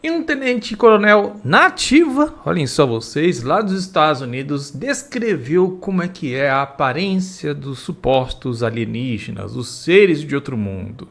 E um tenente-coronel na ativa, olhem só vocês, lá dos Estados Unidos, descreveu como é que é a aparência dos supostos alienígenas, os seres de outro mundo.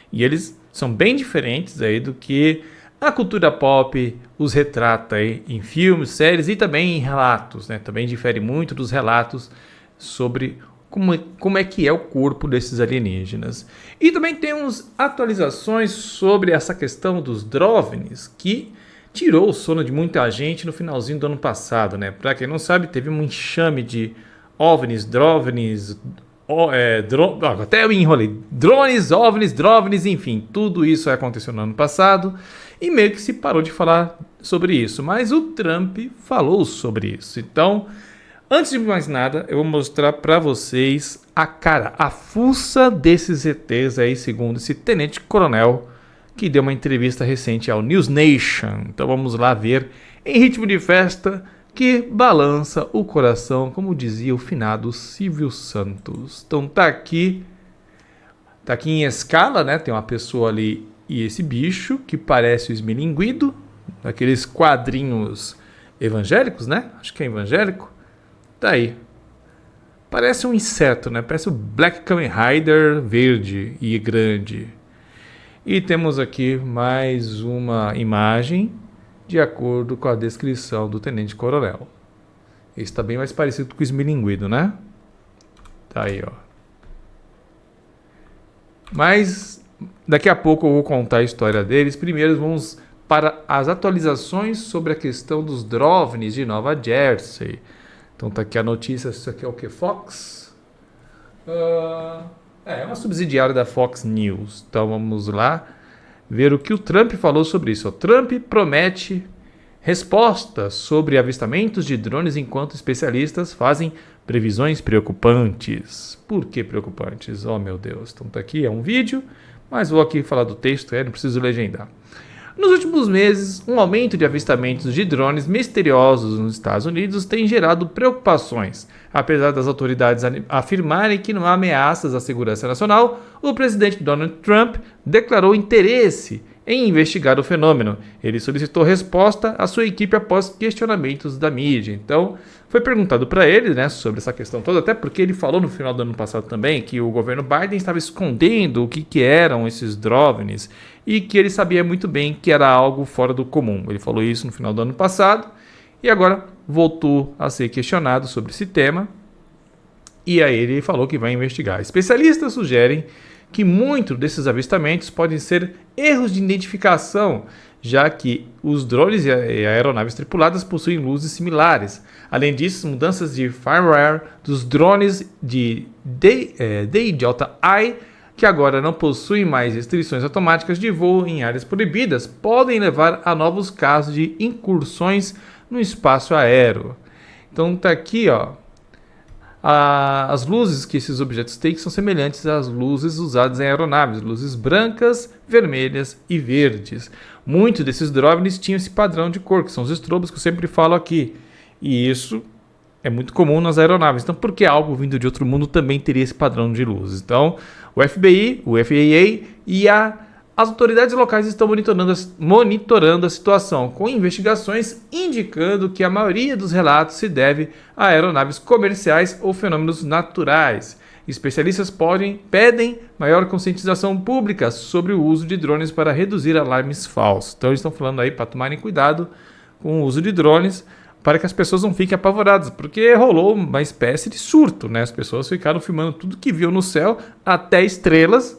E eles são bem diferentes aí do que a cultura pop os retrata aí em filmes, séries e também em relatos, né? Também difere muito dos relatos sobre como é que é o corpo desses alienígenas. E também temos atualizações sobre essa questão dos DROVNIs, que tirou o sono de muita gente no finalzinho do ano passado, né? Para quem não sabe, teve um enxame de OVNIs, DROVNIs, até eu me enrolei, drones, OVNIs, DROVNIs, enfim, tudo isso aconteceu no ano passado e meio que se parou de falar sobre isso, mas o Trump falou sobre isso. Então, antes de mais nada, eu vou mostrar para vocês a fuça desses ETs aí, segundo esse tenente-coronel que deu uma entrevista recente ao News Nation. Então vamos lá ver, em ritmo de festa, que balança o coração, como dizia o finado Silvio Santos. Então tá aqui em escala, né? Tem uma pessoa ali e esse bicho que parece o esmilinguido, daqueles quadrinhos evangélicos, né? Acho que é evangélico. Tá aí. Parece um inseto, né? Parece o Black Kamen Rider verde e grande. E temos aqui mais uma imagem de acordo com a descrição do Tenente Coronel. Esse está bem mais parecido com o esmilinguido, né? Tá aí, ó. Mas daqui a pouco eu vou contar a história deles. Primeiro vamos para as atualizações sobre a questão dos DROVNIs de Nova Jersey. Então tá aqui a notícia, isso aqui é o que? Fox? É uma subsidiária da Fox News. Então vamos lá ver o que o Trump falou sobre isso. O Trump promete respostas sobre avistamentos de drones enquanto especialistas fazem previsões preocupantes. Por que preocupantes? Oh meu Deus, então tá aqui, é um vídeo, mas vou aqui falar do texto, não preciso legendar. Nos últimos meses, um aumento de avistamentos de drones misteriosos nos Estados Unidos tem gerado preocupações. Apesar das autoridades afirmarem que não há ameaças à segurança nacional, o presidente Donald Trump declarou interesse em investigar o fenômeno. Ele solicitou resposta à sua equipe após questionamentos da mídia. Então, foi perguntado para ele, né, sobre essa questão toda, até porque ele falou no final do ano passado também que o governo Biden estava escondendo o que eram esses DROVNIs e que ele sabia muito bem que era algo fora do comum. Ele falou isso no final do ano passado e agora voltou a ser questionado sobre esse tema e aí ele falou que vai investigar. Especialistas sugerem que muitos desses avistamentos podem ser erros de identificação, já que os drones e aeronaves tripuladas possuem luzes similares. Além disso, mudanças de firmware dos drones de DJI, que agora não possuem mais restrições automáticas de voo em áreas proibidas, podem levar a novos casos de incursões no espaço aéreo. Então tá aqui, ó. As luzes que esses objetos têm são semelhantes às luzes usadas em aeronaves, luzes brancas, vermelhas e verdes. Muitos desses DROVNIs tinham esse padrão de cor, que são os estrobos que eu sempre falo aqui. E isso é muito comum nas aeronaves. Então, por que algo vindo de outro mundo também teria esse padrão de luzes? Então, o FBI, o FAA e as autoridades locais estão monitorando a situação, com investigações indicando que a maioria dos relatos se deve a aeronaves comerciais ou fenômenos naturais. Especialistas pedem maior conscientização pública sobre o uso de drones para reduzir alarmes falsos. Então eles estão falando aí para tomarem cuidado com o uso de drones para que as pessoas não fiquem apavoradas, porque rolou uma espécie de surto, né? As pessoas ficaram filmando tudo que viam no céu, até estrelas,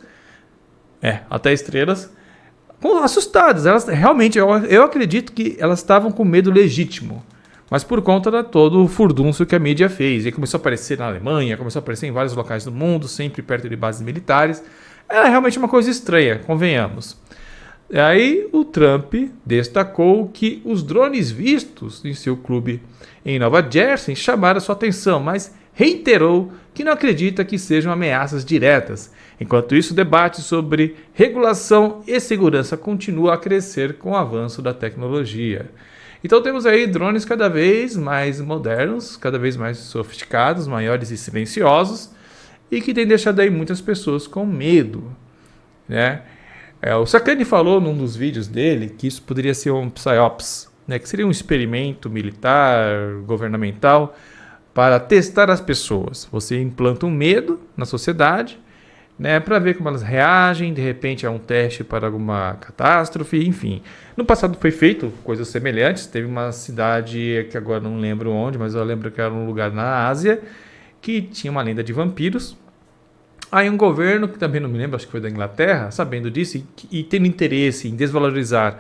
assustadas. Elas realmente, eu acredito que elas estavam com medo legítimo, mas por conta de todo o furdúncio que a mídia fez. E começou a aparecer na Alemanha, começou a aparecer em vários locais do mundo, sempre perto de bases militares. É realmente uma coisa estranha, convenhamos. Aí o Trump destacou que os drones vistos em seu clube em Nova Jersey chamaram sua atenção, mas reiterou que não acredita que sejam ameaças diretas. Enquanto isso, o debate sobre regulação e segurança continua a crescer com o avanço da tecnologia. Então temos aí drones cada vez mais modernos, cada vez mais sofisticados, maiores e silenciosos, e que tem deixado aí muitas pessoas com medo, né? O Sakane falou num dos vídeos dele que isso poderia ser um PSYOPS, né, que seria um experimento militar, governamental, para testar as pessoas. Você implanta um medo na sociedade, né, para ver como elas reagem, de repente é um teste para alguma catástrofe, enfim. No passado foi feito coisas semelhantes, teve uma cidade que agora não lembro onde, mas eu lembro que era um lugar na Ásia, que tinha uma lenda de vampiros. Aí um governo, que também não me lembro, acho que foi da Inglaterra, sabendo disso e tendo interesse em desvalorizar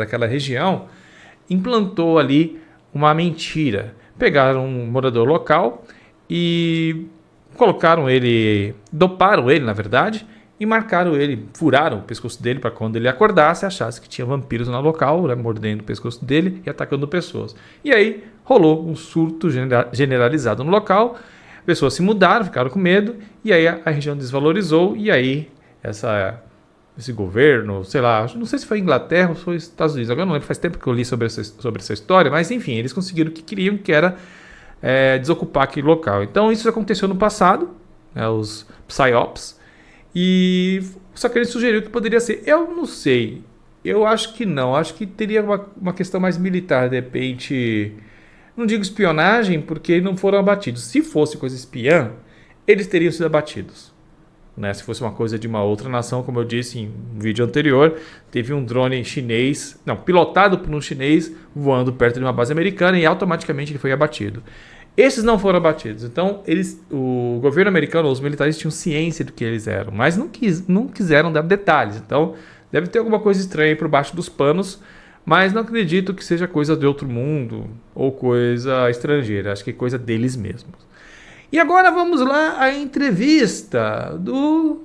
aquela região, implantou ali uma mentira. Pegaram um morador local e doparam ele, na verdade, e marcaram ele, furaram o pescoço dele para quando ele acordasse, achasse que tinha vampiros no local, né, mordendo o pescoço dele e atacando pessoas. E aí rolou um surto generalizado no local, pessoas se mudaram, ficaram com medo, e aí a região desvalorizou, e aí esse governo, sei lá, não sei se foi Inglaterra ou foi Estados Unidos, agora não lembro, faz tempo que eu li sobre essa história, mas enfim, eles conseguiram o que queriam, que era desocupar aquele local. Então isso aconteceu no passado, né, os PSYOPs, e só que ele sugeriu que poderia ser, eu não sei, eu acho que não, acho que teria uma questão mais militar, de repente, não digo espionagem, porque não foram abatidos. Se fosse coisa espiã, eles teriam sido abatidos. Né? Se fosse uma coisa de uma outra nação, como eu disse em um vídeo anterior, teve um drone chinês, pilotado por um chinês, voando perto de uma base americana e automaticamente ele foi abatido. Esses não foram abatidos. Então, o governo americano, os militares tinham ciência do que eles eram, mas não quiseram dar detalhes. Então, deve ter alguma coisa estranha aí por baixo dos panos, mas não acredito que seja coisa de outro mundo ou coisa estrangeira. Acho que é coisa deles mesmos. E agora vamos lá à entrevista do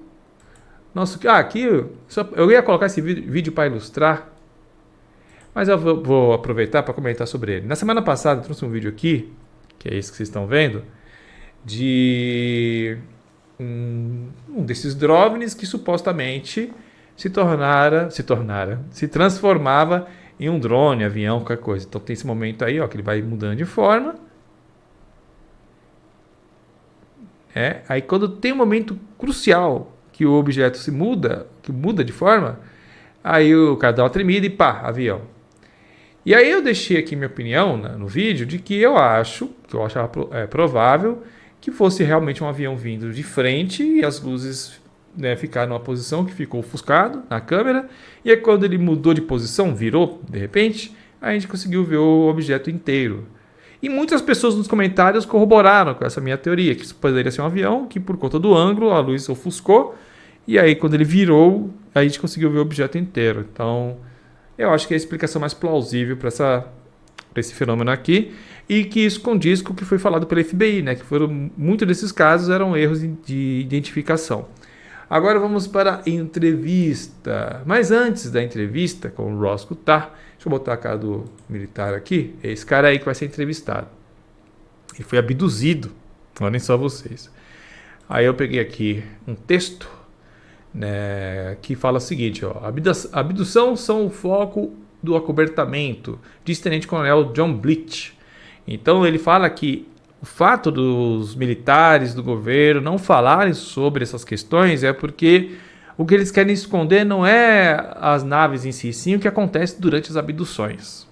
nosso... aqui eu ia colocar esse vídeo para ilustrar, mas eu vou aproveitar para comentar sobre ele. Na semana passada eu trouxe um vídeo aqui, que é esse que vocês estão vendo, de um desses drones que supostamente se transformava em um drone, avião, qualquer coisa. Então tem esse momento aí, que ele vai mudando de forma. Aí quando tem um momento crucial que o objeto que muda de forma, aí o cara dá uma tremida e pá, avião. E aí eu deixei aqui minha opinião no vídeo de que eu achava provável que fosse realmente um avião vindo de frente e as luzes ficaram numa posição que ficou ofuscado na câmera, e aí quando ele mudou de posição, virou de repente, a gente conseguiu ver o objeto inteiro. E muitas pessoas nos comentários corroboraram com essa minha teoria, que isso poderia ser um avião, que por conta do ângulo a luz ofuscou, e aí quando ele virou, a gente conseguiu ver o objeto inteiro. Então, eu acho que é a explicação mais plausível para esse fenômeno aqui, e que isso condiz com o que foi falado pela FBI, né? Que muitos desses casos eram erros de identificação. Agora vamos para a entrevista. Mas antes da entrevista com o Ross Coulthard, deixa eu botar a cara do militar aqui. É esse cara aí que vai ser entrevistado. Ele foi abduzido. Olhem só vocês. Aí eu peguei aqui um texto, né, que fala o seguinte: abdução são o foco do acobertamento, diz Tenente Coronel John Bleach. Então ele fala que o fato dos militares do governo não falarem sobre essas questões é porque o que eles querem esconder não é as naves em si, sim o que acontece durante as abduções.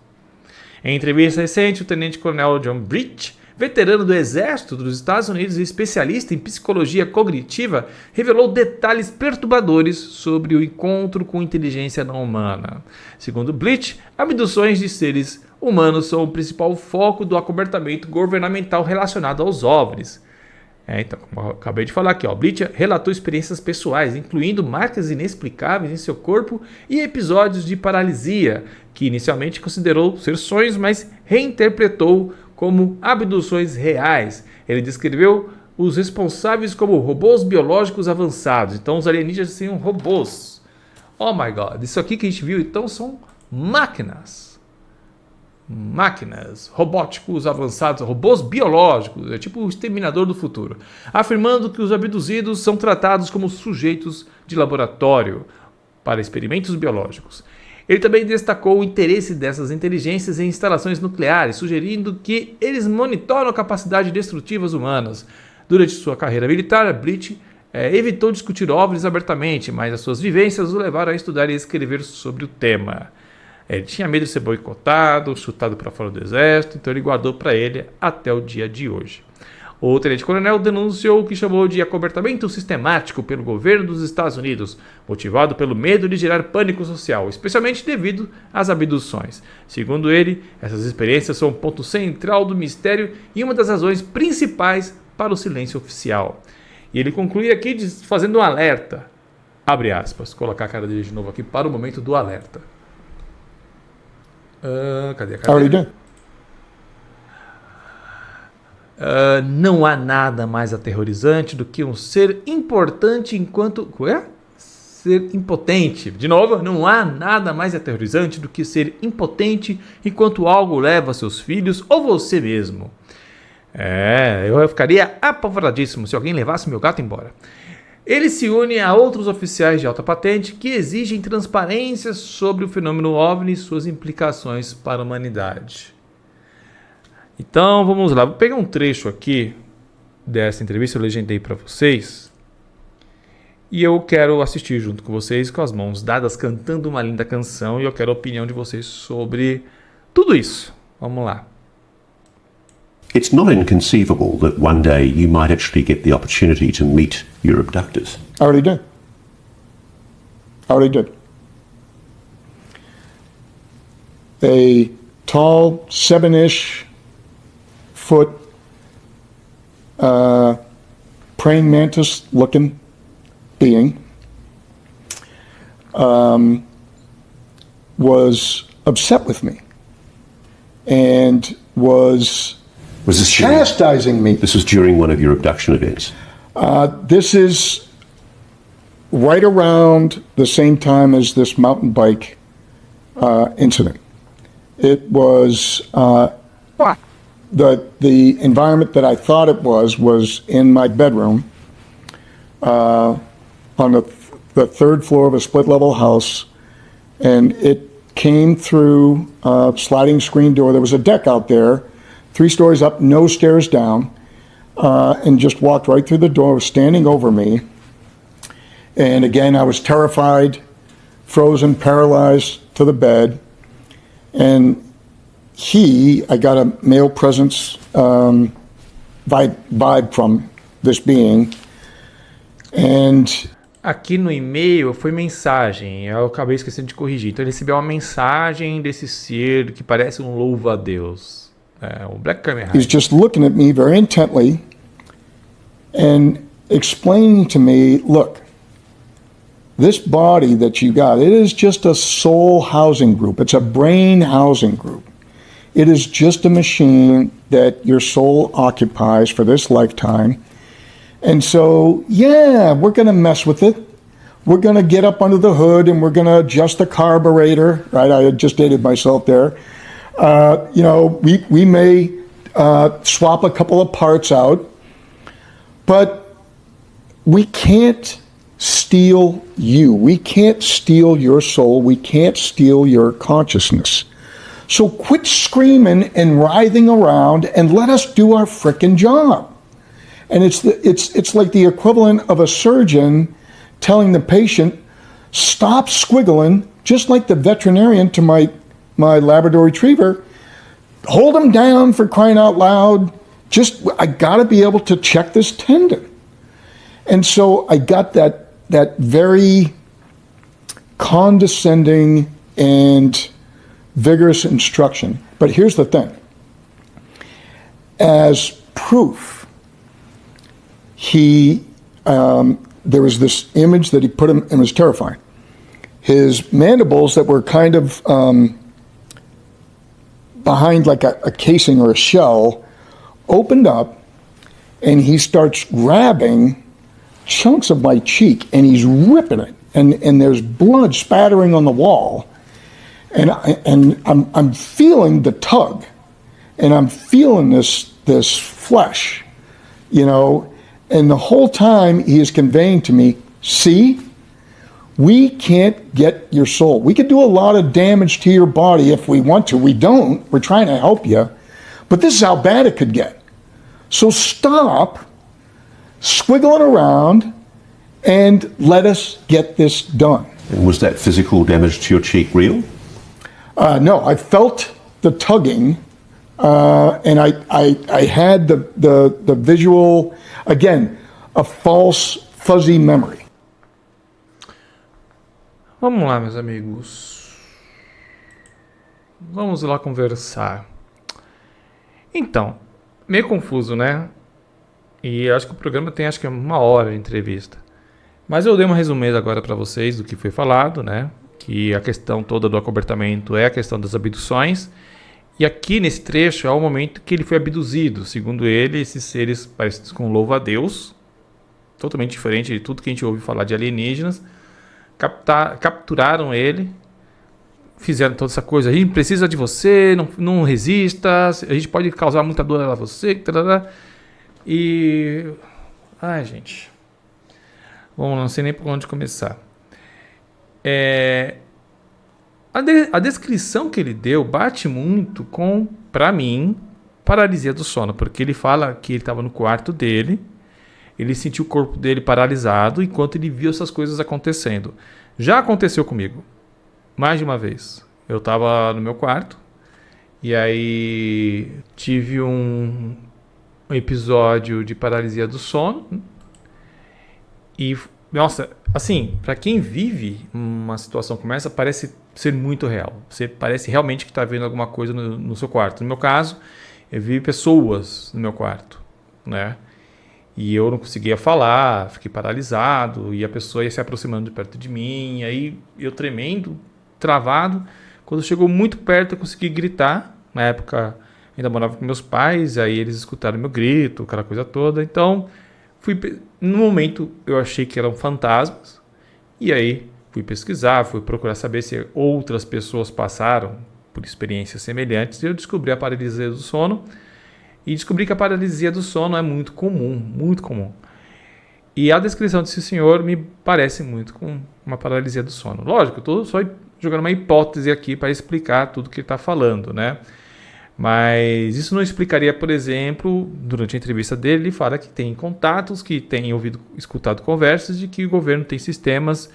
Em entrevista recente, o tenente-coronel John Breach, veterano do Exército dos Estados Unidos e especialista em psicologia cognitiva, revelou detalhes perturbadores sobre o encontro com inteligência não humana. Segundo Bleach, abduções de seres humanos são o principal foco do acobertamento governamental relacionado aos OVNIs. Então, como eu acabei de falar aqui, Bleach relatou experiências pessoais, incluindo marcas inexplicáveis em seu corpo e episódios de paralisia, que inicialmente considerou ser sonhos, mas reinterpretou como abduções reais. Ele descreveu os responsáveis como robôs biológicos avançados. Então, os alienígenas seriam robôs. Oh my God, isso aqui que a gente viu, então, são máquinas, robóticos avançados, robôs biológicos, é tipo o exterminador do futuro, afirmando que os abduzidos são tratados como sujeitos de laboratório para experimentos biológicos. Ele também destacou o interesse dessas inteligências em instalações nucleares, sugerindo que eles monitoram a capacidade destrutivas humanas. Durante sua carreira militar, Bleach evitou discutir OVNIs abertamente, mas as suas vivências o levaram a estudar e escrever sobre o tema. Ele tinha medo de ser boicotado, chutado para fora do exército, então ele guardou para ele até o dia de hoje. O tenente-coronel denunciou o que chamou de acobertamento sistemático pelo governo dos Estados Unidos, motivado pelo medo de gerar pânico social, especialmente devido às abduções. Segundo ele, essas experiências são um ponto central do mistério e uma das razões principais para o silêncio oficial. E ele conclui aqui fazendo um alerta, abre aspas, colocar a cara dele de novo aqui para o momento do alerta. Cadê a cara dele? Não há nada mais aterrorizante do que um ser importante enquanto... Ser impotente. De novo, não há nada mais aterrorizante do que ser impotente enquanto algo leva seus filhos ou você mesmo. Eu ficaria apavoradíssimo se alguém levasse meu gato embora. Ele se une a outros oficiais de alta patente que exigem transparência sobre o fenômeno OVNI e suas implicações para a humanidade. Então, vamos lá. Vou pegar um trecho aqui dessa entrevista, eu legendei para vocês. E eu quero assistir junto com vocês, com as mãos dadas, cantando uma linda canção. E eu quero a opinião de vocês sobre tudo isso. Vamos lá. It's not inconceivable that one day you might actually get the opportunity to meet your abductors. I already did. A tall, 7-ish foot praying mantis looking being was upset with me and was this chastising me. This was during one of your abduction events? This is right around the same time as this mountain bike incident. It was the environment that I thought it was in my bedroom on the third floor of a split-level house, and it came through a sliding screen door. There was a deck out there, 3 stories up, no stairs down, and just walked right through the door, was standing over me. And again, I was terrified, frozen, paralyzed to the bed. And I got a male presence vibe from this being. And aqui no e-mail foi mensagem, eu acabei esquecendo de corrigir. Então ele recebeu uma mensagem desse ser que parece um louva-a-Deus. O Black Kamen Rider. He's just looking at me very intently and explaining to me, look, this body that you got, it is just a soul housing group. It's a brain housing group. It is just a machine that your soul occupies for this lifetime. And so, yeah, we're going to mess with it. We're going to get up under the hood and we're going to adjust the carburetor, right? I had just dated myself there. We may swap a couple of parts out, but we can't steal you. We can't steal your soul. We can't steal your consciousness. So quit screaming and writhing around and let us do our frickin' job. And it's like the equivalent of a surgeon telling the patient, stop squiggling, just like the veterinarian to my Labrador Retriever, hold him down, for crying out loud. I gotta be able to check this tendon. And so I got that very condescending and vigorous instruction. But here's the thing. As proof, there was this image that he put him, and it was terrifying. His mandibles that were kind of behind like a casing or a shell opened up, and he starts grabbing chunks of my cheek and he's ripping it, and there's blood spattering on the wall, and I'm feeling the tug, and I'm feeling this flesh, and the whole time he is conveying to me, see, we can't get your soul. We could do a lot of damage to your body if we want to. We don't. We're trying to help you. But this is how bad it could get. So stop squiggling around and let us get this done. And was that physical damage to your cheek real? No, I felt the tugging, and I had the visual, again, a false, fuzzy memory. Vamos lá, meus amigos. Vamos lá conversar. Então, meio confuso, né? E acho que o programa tem, acho que 1 hora de entrevista. Mas eu dei uma resumida agora para vocês do que foi falado, né? Que a questão toda do acobertamento é a questão das abduções. E aqui nesse trecho é o momento que ele foi abduzido. Segundo ele, esses seres parecidos com louva-a-Deus, totalmente diferente de tudo que a gente ouve falar de alienígenas, capturaram ele, fizeram toda essa coisa. A gente precisa de você, não resista, a gente pode causar muita dor a você. E... ai, gente... bom, não sei nem por onde começar. A descrição que ele deu bate muito com, para mim, paralisia do sono. Porque ele fala que ele estava no quarto dele, ele sentiu o corpo dele paralisado enquanto ele viu essas coisas acontecendo. Já aconteceu comigo, mais de uma vez. Eu estava no meu quarto, e aí tive um episódio de paralisia do sono. E, nossa, assim, para quem vive uma situação como essa, parece ser muito real. Você parece realmente que está vendo alguma coisa no seu quarto. No meu caso, eu vi pessoas no meu quarto, né? E eu não conseguia falar, fiquei paralisado, e a pessoa ia se aproximando de perto de mim, e aí eu tremendo, travado. Quando chegou muito perto, eu consegui gritar. Na época, ainda morava com meus pais, aí eles escutaram meu grito, aquela coisa toda. Então... no momento eu achei que eram fantasmas, e aí fui pesquisar, fui procurar saber se outras pessoas passaram por experiências semelhantes, e eu descobri a paralisia do sono, e descobri que a paralisia do sono é muito comum, muito comum. E a descrição desse senhor me parece muito com uma paralisia do sono. Lógico, eu estou só jogando uma hipótese aqui para explicar tudo que ele está falando, né? Mas isso não explicaria, por exemplo, durante a entrevista dele, ele fala que tem contatos, que tem escutado conversas de que o governo tem sistemas,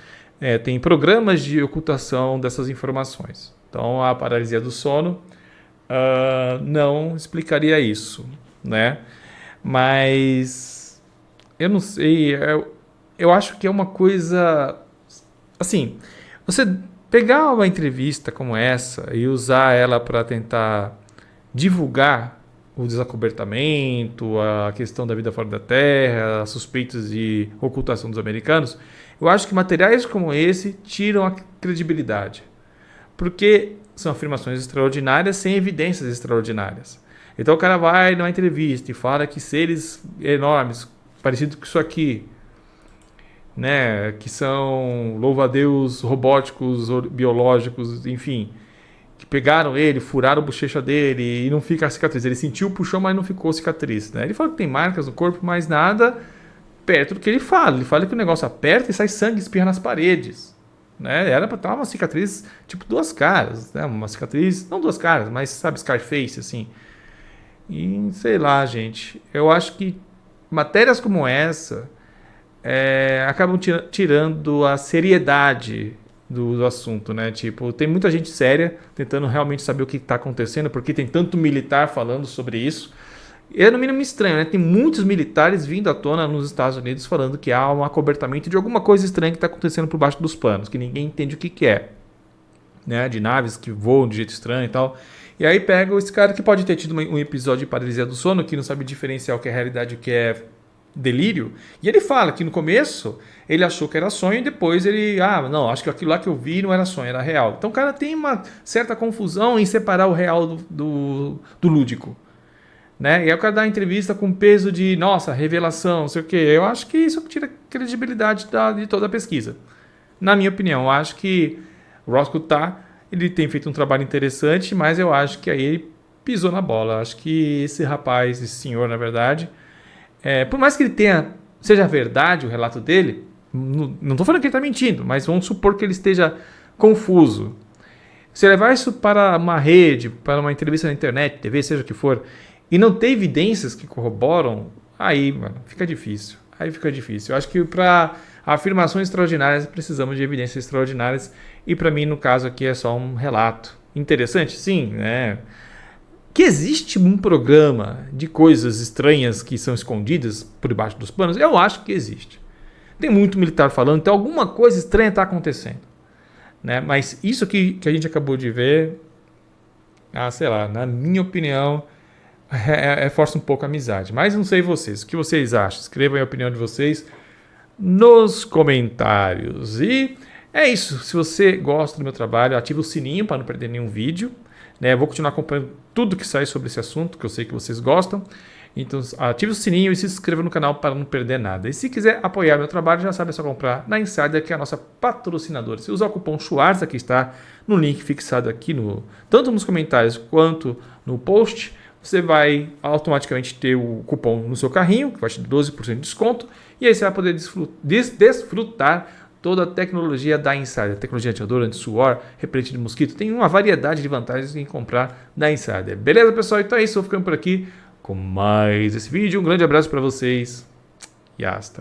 tem programas de ocultação dessas informações. Então, a paralisia do sono não explicaria isso, né? Mas eu não sei, eu acho que é uma coisa... assim, você pegar uma entrevista como essa e usar ela para tentar divulgar o desacobertamento, a questão da vida fora da Terra, as suspeitas de ocultação dos americanos, eu acho que materiais como esse tiram a credibilidade. Porque são afirmações extraordinárias sem evidências extraordinárias. Então o cara vai numa entrevista e fala que seres enormes, parecidos com isso aqui, né, que são louva-a-Deus robóticos, biológicos, enfim... que pegaram ele, furaram a bochecha dele e não fica a cicatriz. Ele sentiu, puxou, mas não ficou cicatriz, né? Ele fala que tem marcas no corpo, mas nada perto do que ele fala. Ele fala que o negócio aperta e sai sangue, espirra nas paredes, né? Era para estar uma cicatriz tipo 2 caras, né? Uma cicatriz, não 2 caras, mas sabe, Scarface, assim. E sei lá, gente. Eu acho que matérias como essa acabam tirando a seriedade do assunto, né? Tipo, tem muita gente séria tentando realmente saber o que está acontecendo, porque tem tanto militar falando sobre isso. É no mínimo estranho, né? Tem muitos militares vindo à tona nos Estados Unidos falando que há um acobertamento de alguma coisa estranha que está acontecendo por baixo dos panos, que ninguém entende o que é, né? De naves que voam de jeito estranho e tal. E aí pega esse cara que pode ter tido um episódio de paralisia do sono, que não sabe diferenciar o que é realidade e o que é delírio, e ele fala que no começo ele achou que era sonho e depois ele, não, acho que aquilo lá que eu vi não era sonho, era real. Então o cara tem uma certa confusão em separar o real do lúdico, né? E aí o cara dá uma entrevista com peso de, nossa, revelação, não sei o que. Eu acho que isso tira credibilidade de toda a pesquisa. Na minha opinião, eu acho que o Roscoe ele tem feito um trabalho interessante, mas eu acho que aí ele pisou na bola. Eu acho que esse rapaz, esse senhor, na verdade... por mais que ele seja verdade o relato dele, não estou falando que ele está mentindo, mas vamos supor que ele esteja confuso. Se levar isso para uma rede, para uma entrevista na internet, TV, seja o que for, e não ter evidências que corroboram, aí, mano, fica difícil. Aí fica difícil. Eu acho que para Afirmações extraordinárias, precisamos de evidências extraordinárias. E para mim, no caso aqui, é só um relato. Interessante? Sim, né? Que existe um programa de coisas estranhas que são escondidas por debaixo dos panos? Eu acho que existe. Tem muito militar falando, então alguma coisa estranha está acontecendo. Né? Mas isso aqui que a gente acabou de ver, sei lá, na minha opinião, força um pouco a amizade. Mas não sei vocês, o que vocês acham? Escrevam aí a opinião de vocês nos comentários. E é isso. Se você gosta do meu trabalho, ativa o sininho para não perder nenhum vídeo. Né? Eu vou continuar acompanhando tudo que sai sobre esse assunto, que eu sei que vocês gostam. Então ative o sininho e se inscreva no canal para não perder nada. E se quiser apoiar meu trabalho, já sabe, é só comprar na Insider, que é a nossa patrocinadora. Se usar o cupom Schwartz, aqui está no link fixado aqui, tanto nos comentários quanto no post, você vai automaticamente ter o cupom no seu carrinho, que vai te dar 12% de desconto, e aí você vai poder desfrutar toda a tecnologia da Insider, tecnologia anti-odor, anti-suor, repelente de mosquito, tem uma variedade de vantagens em comprar da Insider. Beleza, pessoal? Então é isso, eu vou ficando por aqui com mais esse vídeo. Um grande abraço para vocês e hasta.